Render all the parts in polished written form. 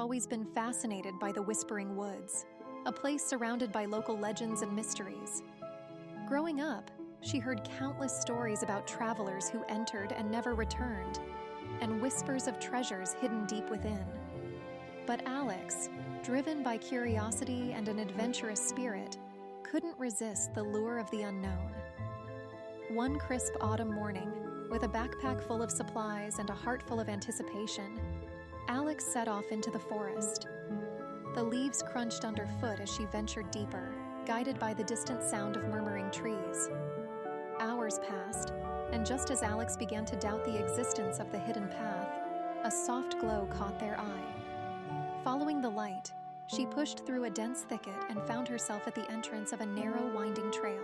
always been fascinated by the Whispering Woods, a place surrounded by local legends and mysteries. Growing up, she heard countless stories about travelers who entered and never returned, and whispers of treasures hidden deep within. But Alex, driven by curiosity and an adventurous spirit, couldn't resist the lure of the unknown. One crisp autumn morning, with a backpack full of supplies and a heart full of anticipation, Alex set off into the forest. The leaves crunched underfoot as she ventured deeper, guided by the distant sound of murmuring trees. Hours passed, and just as Alex began to doubt the existence of the hidden path, a soft glow caught their eye. Following the light, she pushed through a dense thicket and found herself at the entrance of a narrow, winding trail.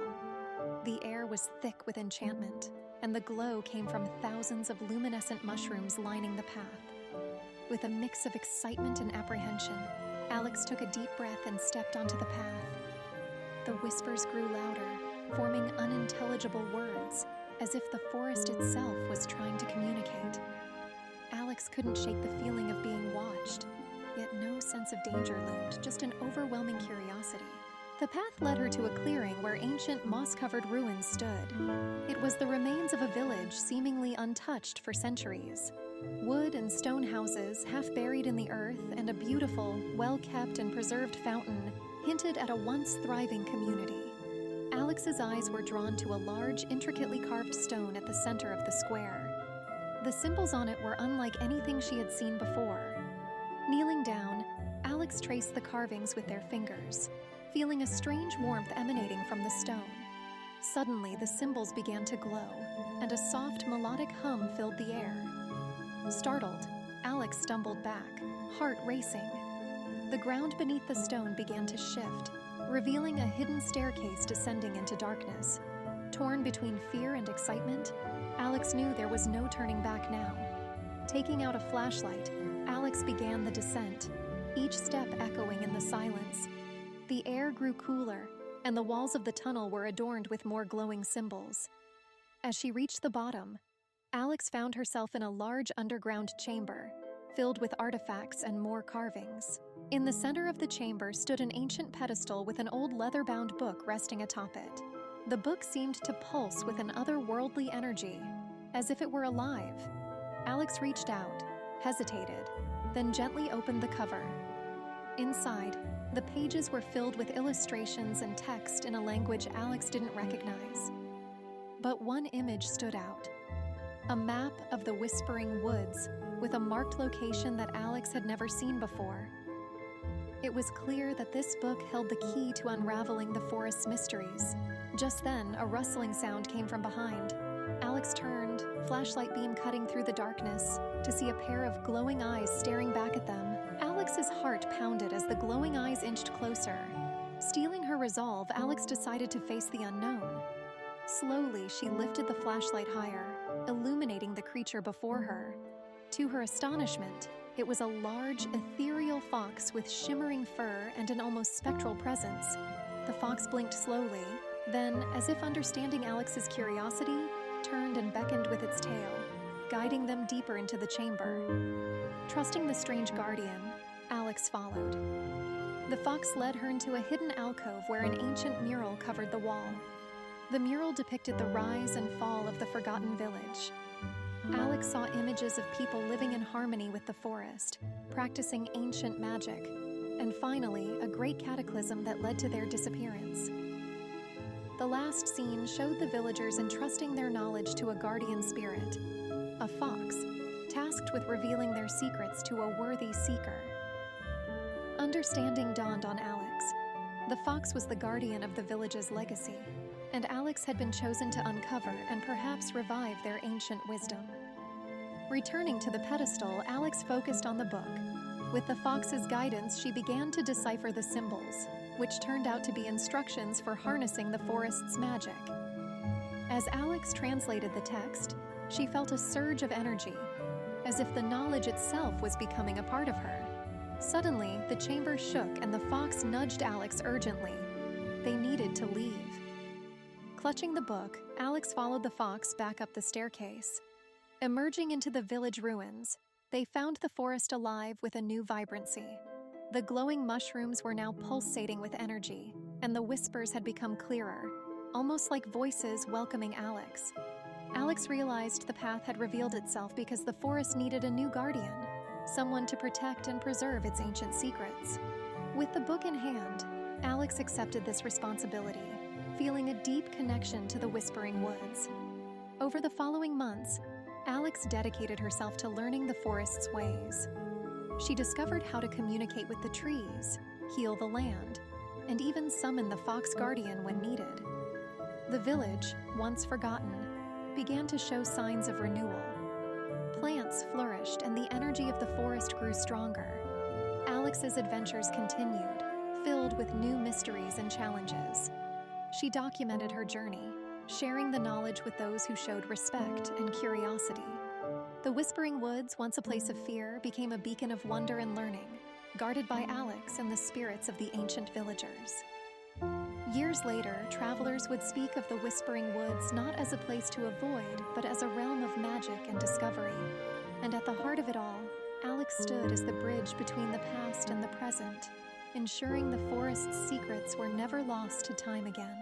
The air was thick with enchantment, and the glow came from thousands of luminescent mushrooms lining the path. With a mix of excitement and apprehension, Alex took a deep breath and stepped onto the path. The whispers grew louder, forming unintelligible words, as if the forest itself was trying to communicate. Alex couldn't shake the feeling of being watched, yet no sense of danger loomed, just an overwhelming curiosity. The path led her to a clearing where ancient moss-covered ruins stood. It was the remains of a village seemingly untouched for centuries. Wood and stone houses, half buried in the earth, and a beautiful, well-kept and preserved fountain hinted at a once thriving community. Alex's eyes were drawn to a large, intricately carved stone at the center of the square. The symbols on it were unlike anything she had seen before. Kneeling down, Alex traced the carvings with their fingers, feeling a strange warmth emanating from the stone. Suddenly, the symbols began to glow, and a soft, melodic hum filled the air. Startled, Alex stumbled back, heart racing. The ground beneath the stone began to shift, revealing a hidden staircase descending into darkness. Torn between fear and excitement, Alex knew there was no turning back now. Taking out a flashlight, Alex began the descent, each step echoing in the silence. The air grew cooler, and the walls of the tunnel were adorned with more glowing symbols. As she reached the bottom, Alex found herself in a large underground chamber, filled with artifacts and more carvings. In the center of the chamber stood an ancient pedestal with an old leather-bound book resting atop it. The book seemed to pulse with an otherworldly energy, as if it were alive. Alex reached out, hesitated, then gently opened the cover. Inside, the pages were filled with illustrations and text in a language Alex didn't recognize. But one image stood out: a map of the Whispering Woods with a marked location that Alex had never seen before. It was clear that this book held the key to unraveling the forest's mysteries. Just then, a rustling sound came from behind. Alex turned, flashlight beam cutting through the darkness, to see a pair of glowing eyes staring back at them. Alex's heart pounded as the glowing eyes inched closer. Steeling her resolve, Alex decided to face the unknown. Slowly, she lifted the flashlight higher, illuminating the creature before her. To her astonishment, it was a large, ethereal fox with shimmering fur and an almost spectral presence. The fox blinked slowly, then, as if understanding Alex's curiosity, turned and beckoned with its tail, guiding them deeper into the chamber. Trusting the strange guardian, Alex followed. The fox led her into a hidden alcove where an ancient mural covered the wall. The mural depicted the rise and fall of the forgotten village. Alex saw images of people living in harmony with the forest, practicing ancient magic, and finally, a great cataclysm that led to their disappearance. The last scene showed the villagers entrusting their knowledge to a guardian spirit, a fox, tasked with revealing their secrets to a worthy seeker. Understanding dawned on Alex. The fox was the guardian of the village's legacy, and Alex had been chosen to uncover and perhaps revive their ancient wisdom. Returning to the pedestal, Alex focused on the book. With the fox's guidance, she began to decipher the symbols, which turned out to be instructions for harnessing the forest's magic. As Alex translated the text, she felt a surge of energy, as if the knowledge itself was becoming a part of her. Suddenly, the chamber shook and the fox nudged Alex urgently. They needed to leave. Clutching the book, Alex followed the fox back up the staircase. Emerging into the village ruins, They found the forest alive with a new vibrancy. The glowing mushrooms were now pulsating with energy, and the whispers had become clearer, almost like voices welcoming Alex. Alex realized the path had revealed itself because the forest needed a new guardian, someone to protect and preserve its ancient secrets. With the book in hand, Alex accepted this responsibility, feeling a deep connection to the Whispering Woods. Over the following months, Alex dedicated herself to learning the forest's ways. She discovered how to communicate with the trees, heal the land, and even summon the Fox Guardian when needed. The village, once forgotten, began to show signs of renewal. Plants flourished and the energy of the forest grew stronger. Alex's adventures continued, filled with new mysteries and challenges. She documented her journey, sharing the knowledge with those who showed respect and curiosity. The Whispering Woods, once a place of fear, became a beacon of wonder and learning, guarded by Alex and the spirits of the ancient villagers. Years later, travelers would speak of the Whispering Woods not as a place to avoid, but as a realm of magic and discovery. And at the heart of it all, Alex stood as the bridge between the past and the present, ensuring the forest's secrets were never lost to time again.